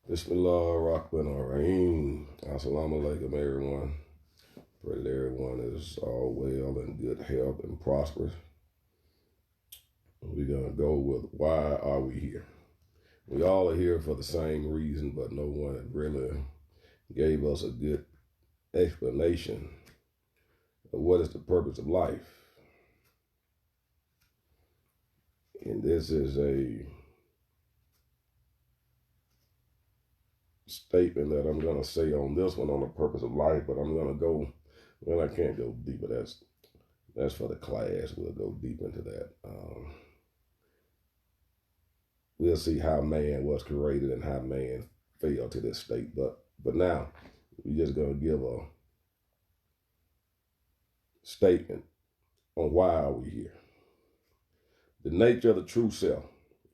Bismillahirrahmanirrahim. Assalamu alaikum, everyone. Pray that everyone is all well and good health and prosperous. We're going to go with why are we here? We all are here for the same reason, but no one really gave us a good explanation of what is the purpose of life. And this is a statement that I'm going to say on this one on the purpose of life, but I'm going to go, well, I can't go deeper. That's for the class. We'll go deep into that. We'll see how man was created and how man fell to this state. But now, we're just going to give a statement on why are we here. The nature of the true self.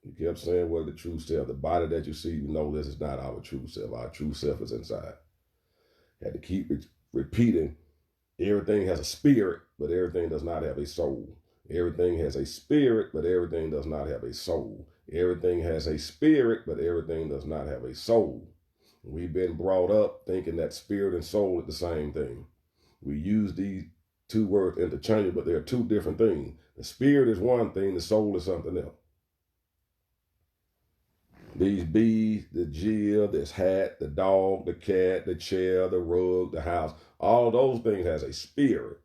You kept saying, well, the true self, the body that you see, you know this is not our true self. Our true self is inside. You had to keep repeating, everything has a spirit, but everything does not have a soul. Everything has a spirit, but everything does not have a soul. Everything has a spirit, but everything does not have a soul. We've been brought up thinking that spirit and soul are the same thing. We use these two words interchangeably, but they're two different things. The spirit is one thing, the soul is something else. These bees, the jill, this hat, the dog, the cat, the chair, the rug, the house, all those things has a spirit.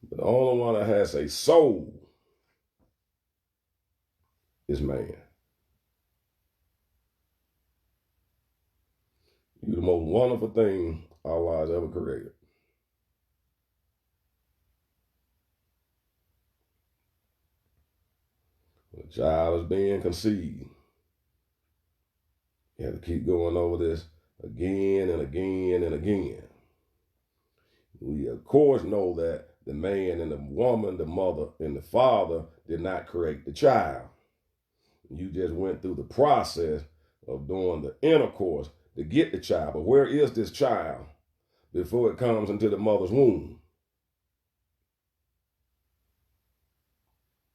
But the only one that has a soul is man. You're the most wonderful thing Allah has ever created. The child is being conceived. You have to keep going over this again and again and again. We, of course, know that the man and the woman, the mother and the father did not create the child. You just went through the process of doing the intercourse to get the child. But where is this child before it comes into the mother's womb?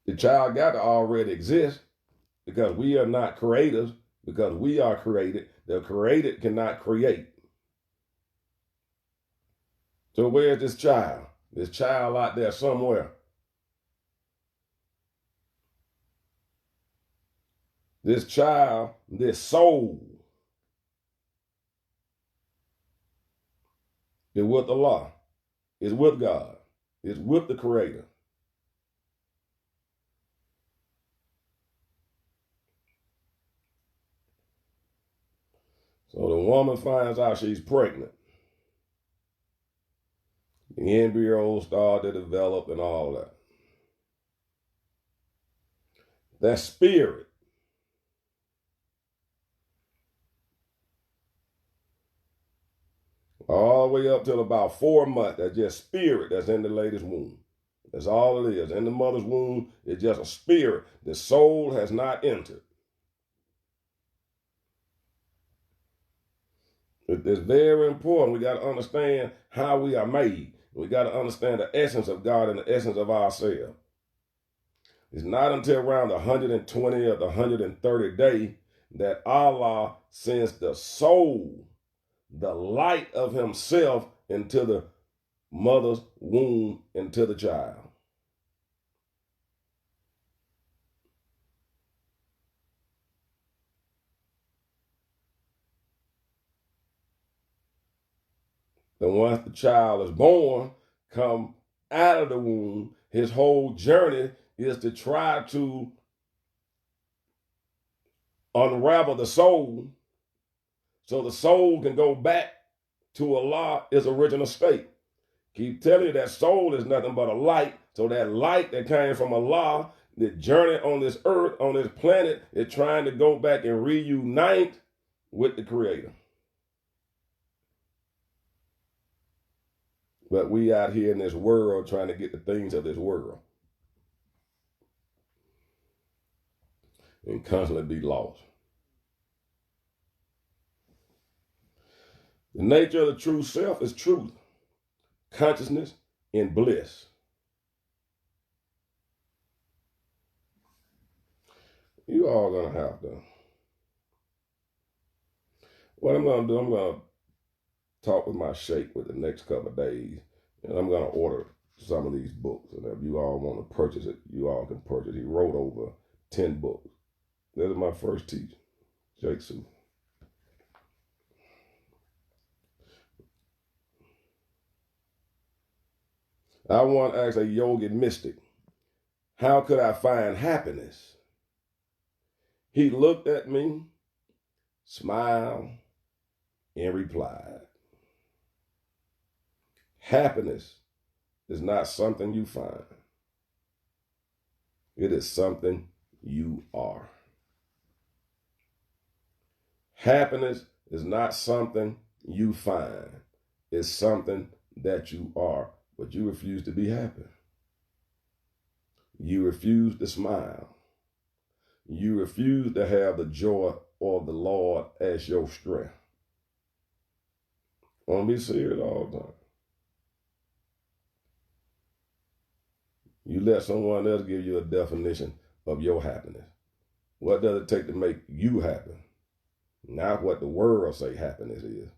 The child got to already exist because we are not creators, because we are created. The created cannot create. So where's this child? This child out there somewhere. This child, this soul, is with Allah, is with God, is with the Creator. So the woman finds out she's pregnant. The embryo starts to develop and all that. That spirit all the way up till about 4 months, that's just spirit that's in the lady's womb. That's all it is. In the mother's womb, it's just a spirit. The soul has not entered. It's very important. We got to understand how we are made. We got to understand the essence of God and the essence of ourselves. It's not until around the 120 or the 130 day that Allah sends the soul, the light of himself, into the mother's womb, into the child. Then once the child is born, come out of the womb, his whole journey is to try to unravel the soul so the soul can go back to Allah, its original state. Keep telling you that soul is nothing but a light. So that light that came from Allah, the journey on this earth, on this planet, is trying to go back and reunite with the Creator. But we out here in this world trying to get the things of this world and constantly be lost. The nature of the true self is truth, consciousness, and bliss. You all gonna have to. What I'm gonna do, I'm gonna talk with my sheikh with the next couple of days, and I'm gonna order some of these books. And if you all want to purchase it, you all can purchase. He wrote over 10 books That is my first teacher, Jake Sue. I want to ask a yogi mystic, how could I find happiness? He looked at me, smiled, and replied, happiness is not something you find. It is something you are. Happiness is not something you find. It's something that you are. But you refuse to be happy. You refuse to smile. You refuse to have the joy of the Lord as your strength. Want to be serious all the time. You let someone else give you a definition of your happiness. What does it take to make you happy? Not what the world say happiness is.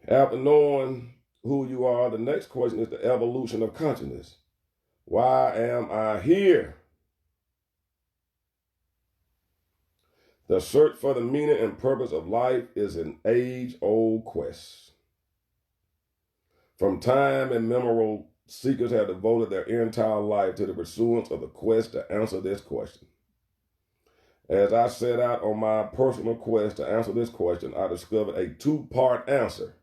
After knowing who you are, the next question is the evolution of consciousness. Why am I here? The search for the meaning and purpose of life is an age-old quest. From time immemorial, seekers have devoted their entire life to the pursuance of the quest to answer this question. As I set out on my personal quest to answer this question, I discovered a two-part answer.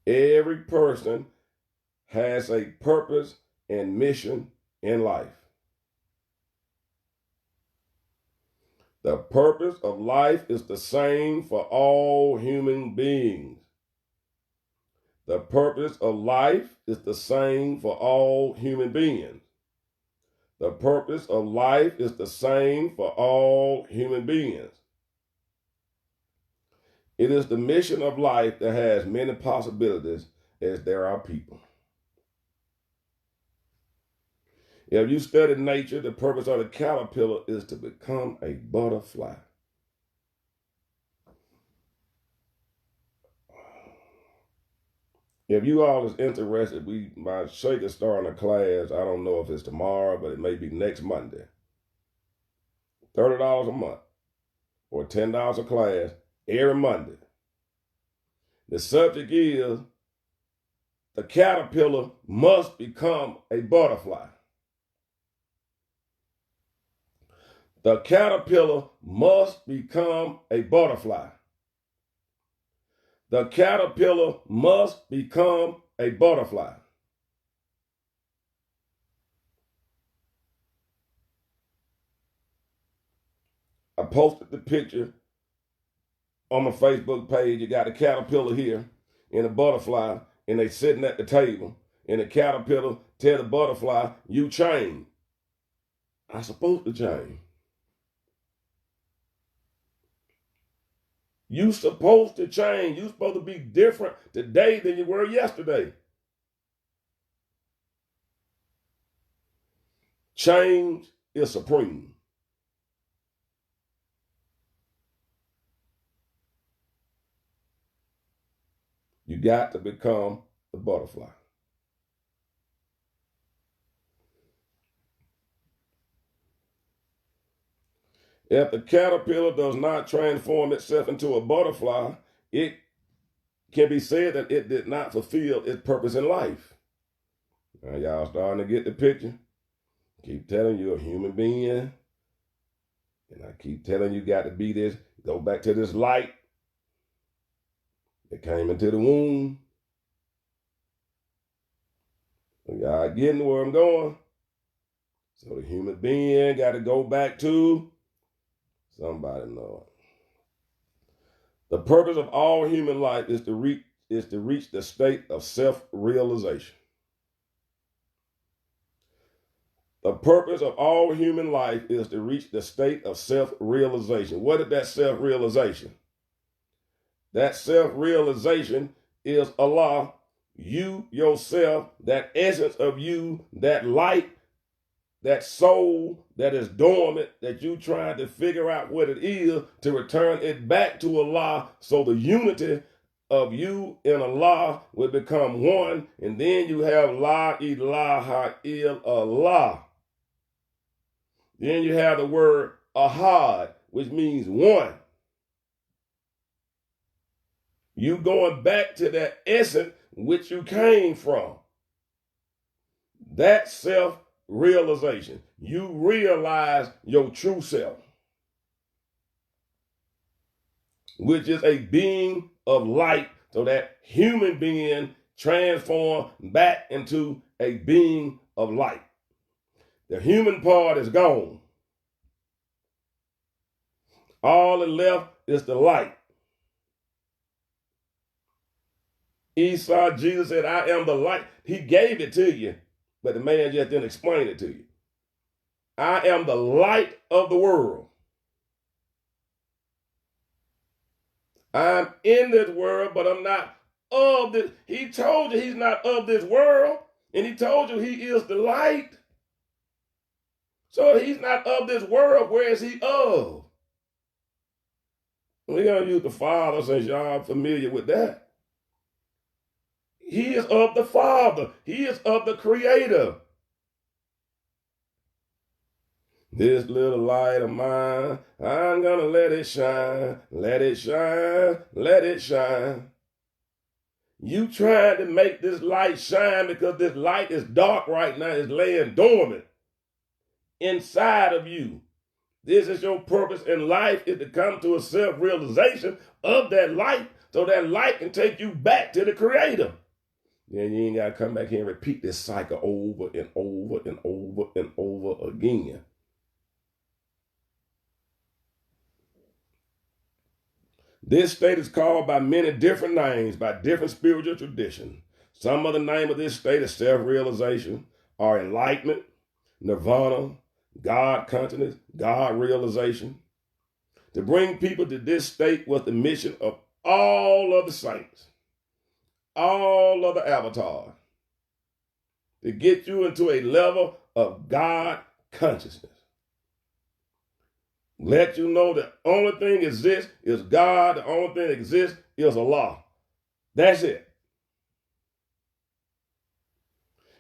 Every person has a purpose and mission in life. The purpose of life is the same for all human beings. The purpose of life is the same for all human beings. The purpose of life is the same for all human beings. It is the mission of life that has many possibilities as there are people. If you study nature, the purpose of the caterpillar is to become a butterfly. If you all is interested, my shake is starting a class. I don't know if it's tomorrow, but it may be next Monday. $30 a month or $10 a class every Monday. The subject is the caterpillar must become a butterfly. The caterpillar must become a butterfly. The caterpillar must become a butterfly. I posted the picture on my Facebook page. You got a caterpillar here and a butterfly, and they sitting at the table, and the caterpillar tell the butterfly, you change. I'm supposed to change. You supposed to change. You supposed to be different today than you were yesterday. Change is supreme. You got to become the butterfly. If the caterpillar does not transform itself into a butterfly, it can be said that it did not fulfill its purpose in life. Now, y'all starting to get the picture? Keep telling you a human being, and I keep telling you got to be this, go back to this light that came into the womb. Y'all getting where I'm going? So the human being got to go back to somebody know it. The purpose of all human life is to reach the state of self-realization. The purpose of all human life is to reach the state of self-realization. What is that self-realization? That self-realization is Allah, you, yourself, that essence of you, that light, that soul that is dormant, that you trying to figure out what it is to return it back to Allah, so the unity of you and Allah will become one, and then you have La ilaha illallah. Then you have the word ahad, which means one. You going back to that essence which you came from. That self-realization. You realize your true self, which is a being of light, so that human being transformed back into a being of light. The human part is gone. All that left is the light. Esau, Jesus said, I am the light. He gave it to you, but the man just didn't explain it to you. I am the light of the world. I'm in this world, but I'm not of this. He told you he's not of this world, and he told you he is the light. So if he's not of this world, where is he of? We're going to use the Father since y'all are familiar with that. He is of the Father. He is of the Creator. This little light of mine, I'm going to let it shine, let it shine, let it shine. You trying to make this light shine because this light is dark right now. It's laying dormant inside of you. This is your purpose in life, is to come to a self-realization of that light so that light can take you back to the Creator. Then you ain't got to come back here and repeat this cycle over and over and over and over again. This state is called by many different names, by different spiritual traditions. Some of the name of this state is self-realization, or enlightenment, nirvana, God consciousness, God realization. To bring people to this state was the mission of all of the saints, all of the avatars, to get you into a level of God consciousness. Let you know the only thing exists is God. The only thing that exists is Allah. That's it.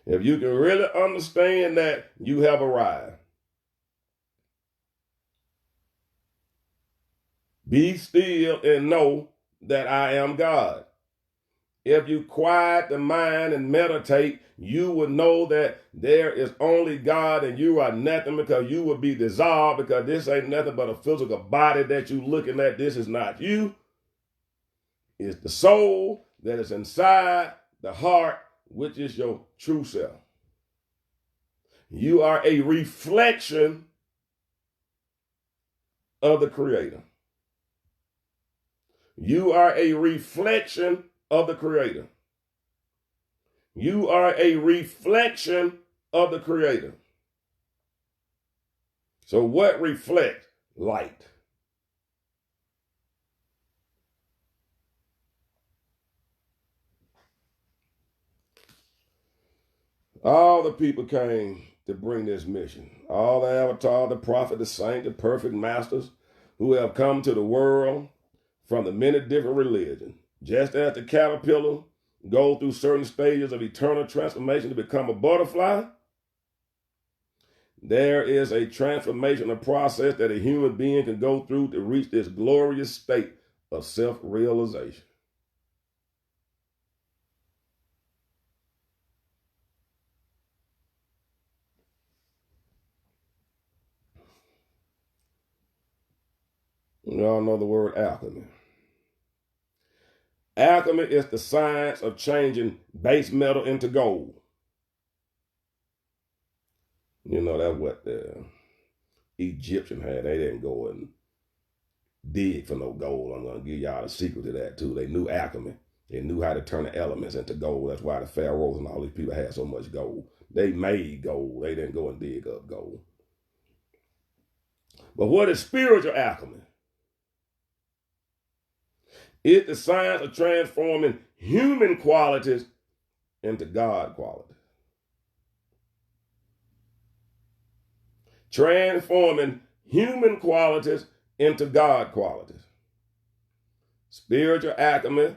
If you can really understand that, you have arrived. Be still and know that I am God. If you quiet the mind and meditate, you will know that there is only God and you are nothing, because you will be dissolved, because this ain't nothing but a physical body that you're looking at. This is not you. It's the soul that is inside the heart, which is your true self. You are a reflection of the Creator. You are a reflection of the Creator. You are a reflection of the Creator. So what reflects? Light. All the people came to bring this mission. All the avatars, the prophet, the saint, the perfect masters who have come to the world from the many different religions. Just as the caterpillar goes through certain stages of eternal transformation to become a butterfly, there is a transformational process that a human being can go through to reach this glorious state of self-realization. You all know the word alchemy. Alchemy is the science of changing base metal into gold. You know, that's what the Egyptian had. They didn't go and dig for no gold. I'm going to give y'all a secret to that too. They knew alchemy. They knew how to turn the elements into gold. That's why the pharaohs and all these people had so much gold. They made gold. They didn't go and dig up gold. But what is spiritual alchemy? It's the science of transforming human qualities into God qualities. Transforming human qualities into God qualities. Spiritual alchemy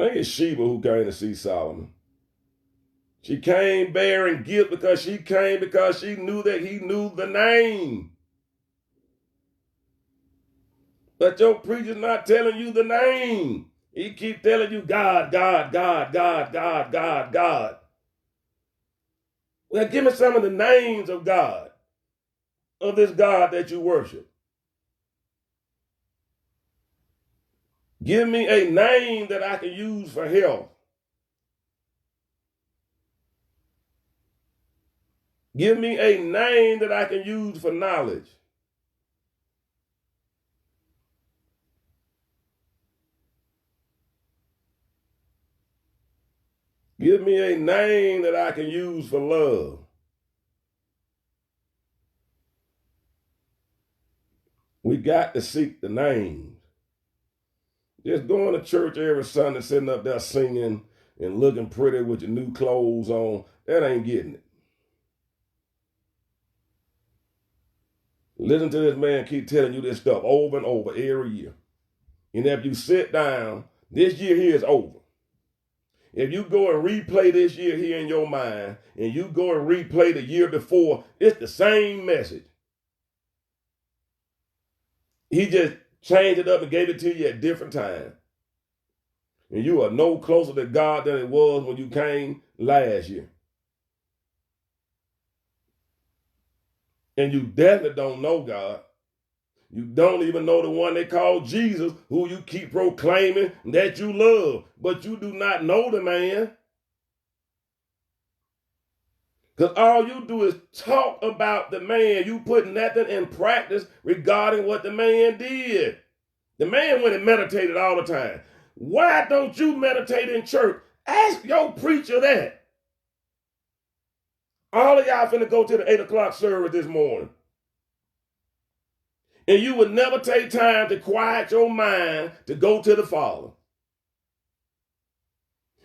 I think it's Sheba who came to see Solomon. She came bearing guilt because she knew that he knew the name. But your preacher's not telling you the name. He keep telling you God, God, God, God, God, God, God. Well, give me some of the names of God, of this God that you worship. Give me a name that I can use for health. Give me a name that I can use for knowledge. Give me a name that I can use for love. We got to seek the names. Just going to church every Sunday, sitting up there singing and looking pretty with your new clothes on, that ain't getting it. Listen to this man keep telling you this stuff over and over every year. And if you sit down, this year here is over. If you go and replay this year here in your mind, and you go and replay the year before, it's the same message. He just changed it up and gave it to you at different times. And you are no closer to God than it was when you came last year. And you definitely don't know God. You don't even know the one they call Jesus, who you keep proclaiming that you love. But you do not know the man. Because all you do is talk about the man. You put nothing in practice regarding what the man did. The man went and meditated all the time. Why don't you meditate in church? Ask your preacher that. All of y'all finna go to the 8 o'clock service this morning. And you would never take time to quiet your mind to go to the Father.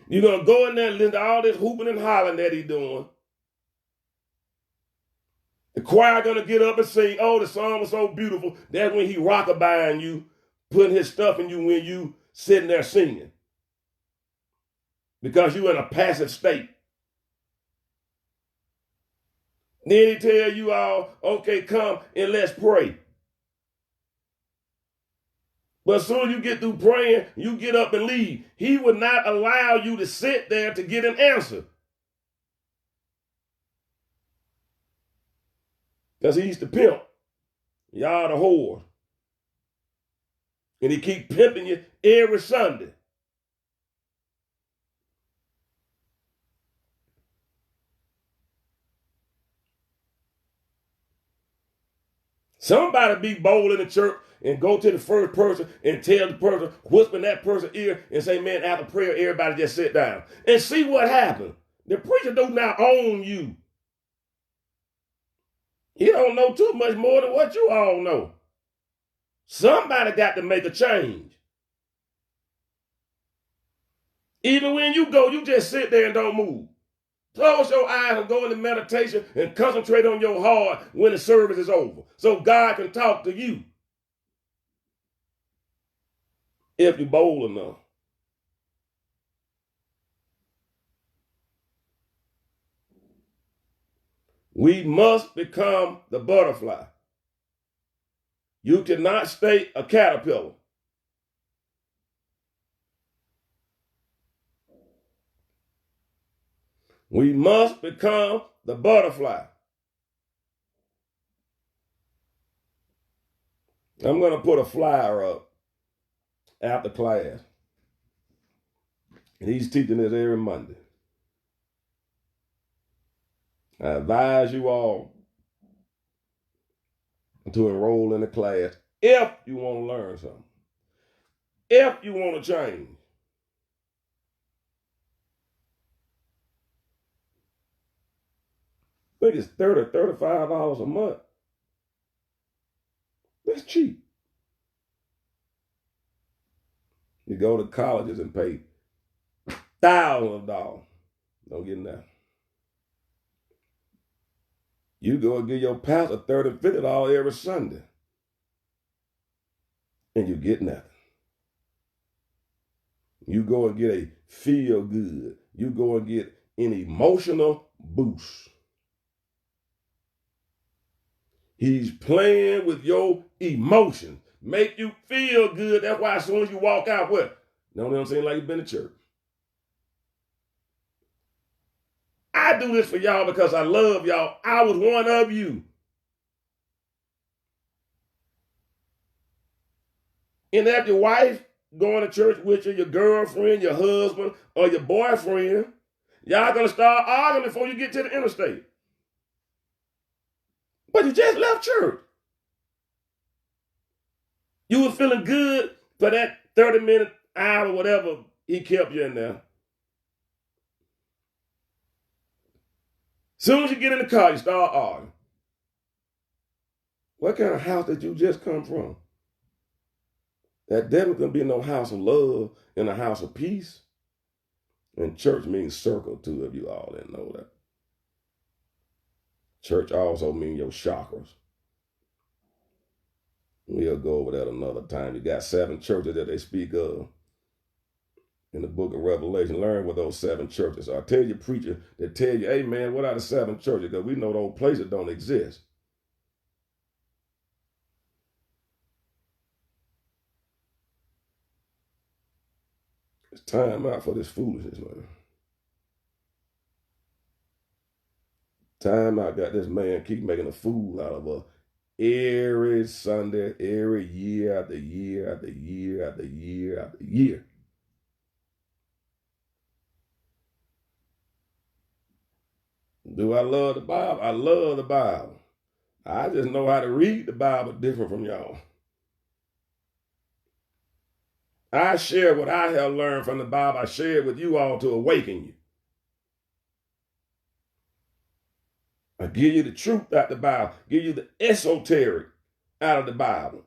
You're going to go in there and listen to all this hooping and hollering that he's doing. The choir going to get up and sing, oh, the song was so beautiful. That's when he rockabying you, putting his stuff in you when you sitting there singing. Because you're in a passive state. Then he tell you all, okay, come and let's pray. But as soon as you get through praying, you get up and leave. He would not allow you to sit there to get an answer. Because he's the pimp. Y'all the whore. And he keep pimping you every Sunday. Somebody be bold in the church and go to the first person and tell the person, whisper in that person's ear and say, man, after prayer, everybody just sit down. And see what happens. The preacher do not own you. He don't know too much more than what you all know. Somebody got to make a change. Even when you go, you just sit there and don't move. Close your eyes and go into meditation and concentrate on your heart when the service is over so God can talk to you. If you're bold enough. We must become the butterfly. You cannot stay a caterpillar. We must become the butterfly. I'm going to put a flyer up after class. And he's teaching this every Monday. I advise you all to enroll in the class if you want to learn something. If you want to change. I think it's $30, $35 a month. That's cheap. You go to colleges and pay thousands of dollars. Don't get nothing. You go and give your pastor $30, $50 every Sunday. And you get nothing. You go and get a feel good. You go and get an emotional boost. He's playing with your emotions. Make you feel good. That's why as soon as you walk out, what? Know what I'm saying? Like you've been to church. I do this for y'all because I love y'all. I was one of you. And if your wife going to church with you, your girlfriend, your husband, or your boyfriend, y'all gonna start arguing before you get to the interstate. But you just left church. You were feeling good for that 30-minute, hour, whatever he kept you in there. Soon as you get in the car, you start arguing. What kind of house did you just come from? That definitely gonna be no house of love and a house of peace. And church means circle too, if you all didn't know that. Church also means your chakras. We'll go over that another time. You got 7 churches that they speak of in the book of Revelation. Learn what those 7 churches are. Tell your preacher that tell you, hey man, what are the 7 churches? Because we know those places don't exist. It's time out for this foolishness, man. Time out. Got this man keep making a fool out of us every Sunday, every year after year after year after year after year. Do I love the Bible? I love the Bible. I just know how to read the Bible different from y'all. I share what I have learned from the Bible. I share it with you all to awaken you. I give you the truth out the Bible. Give you the esoteric out of the Bible.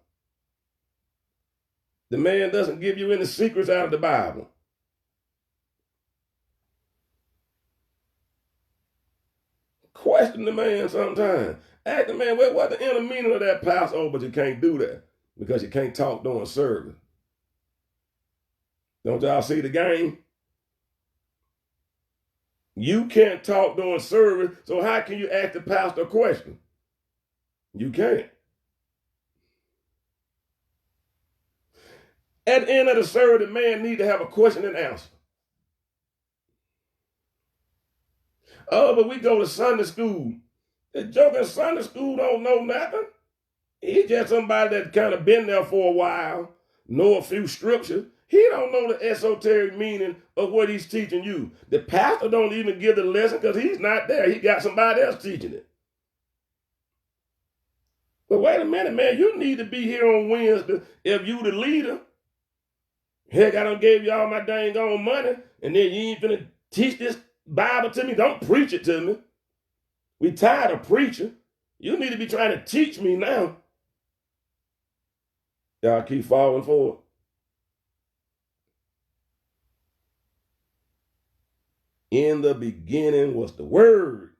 The man doesn't give you any secrets out of the Bible. Question the man sometimes. Ask the man, what the inner meaning of that pastor? Oh, but you can't do that because you can't talk during service. Don't y'all see the game? You can't talk during service, so how can you ask the pastor a question? You can't. At the end of the service, the man needs to have a question and answer. Oh, but we go to Sunday school. The joke in Sunday school don't know nothing. He's just somebody that kind of been there for a while, know a few scriptures. He don't know the esoteric meaning of what he's teaching you. The pastor don't even give the lesson because he's not there. He got somebody else teaching it. But wait a minute, man. You need to be here on Wednesday if you the leader. Heck, I done gave you all my dang on money, and then you ain't finna teach this Bible to me. Don't preach it to me. We tired of preaching. You need to be trying to teach me now. Y'all keep falling for it. In the beginning was the Word.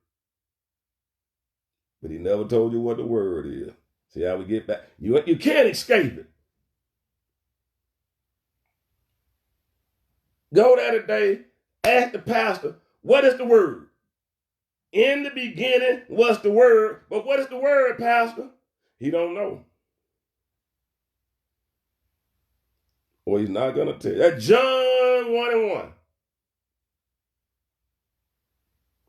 But he never told you what the Word is. See how we get back? You can't escape it. Go there today, ask the pastor, what is the Word? In the beginning was the Word. But what is the Word, pastor? He don't know. Or he's not going to tell you. That's John 1:1.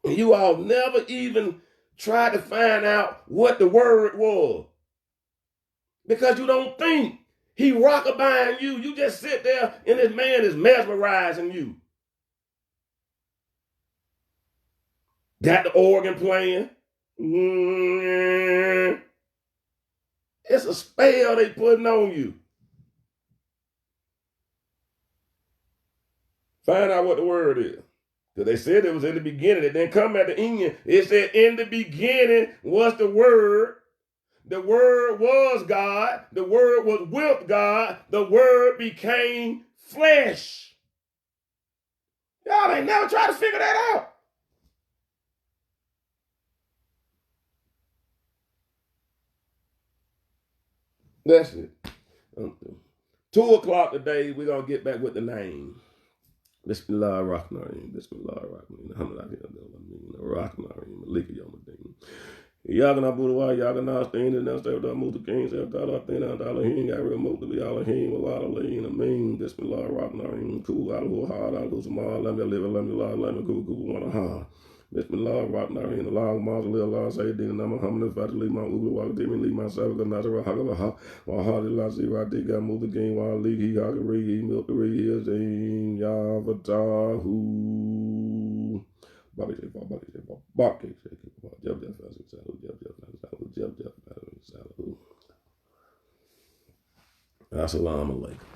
And you all never even tried to find out what the Word was. Because you don't think. He rockabyeing you. You just sit there and this man is mesmerizing you. Got the organ playing. It's a spell they putting on you. Find out what the Word is. Because they said it was in the beginning. It didn't come at the end. It said in the beginning was the Word. The Word was God. The Word was with God. The Word became flesh. Y'all ain't never tried to figure that out. That's it. 2 o'clock today, we're going to get back with the name. Bismillah ar-Rahman ar-Rahim. Bismillah ar-Rahman ar-Rahim. Ar-Rahman Malika Yawmuddin. Yagana Buddha, Yagana Stain, and that's the Muta Kings, Elkala, Thina, Dalahin, Gabriel Mutali, Alahim, Walalin, Amin, Bismillah ar-Rahman ar-Rahim. Cool, Alu, Hard, Alu, Samal, let me live, let me lie, let me cool, one, ha. Bismillah ar-Rahman ar-Rahim. Allah, Mazali, Allah, Sayyidina, Muhammad, Fatali, Ma Ulu, Wakadimi, Lee, myself, Nazara, Hagabaha, Wahadi, Lazi, Radika, Muta King, Wali, Hagari, Milkari, Yazin, Yavatahu. Bobby J. Bob, Bobby J. Bob, Bobby J. Bob, Jab, Jab, Jab, Jab, Jab, Jab, Jab, Jab, Jab, Assalamu alaikum.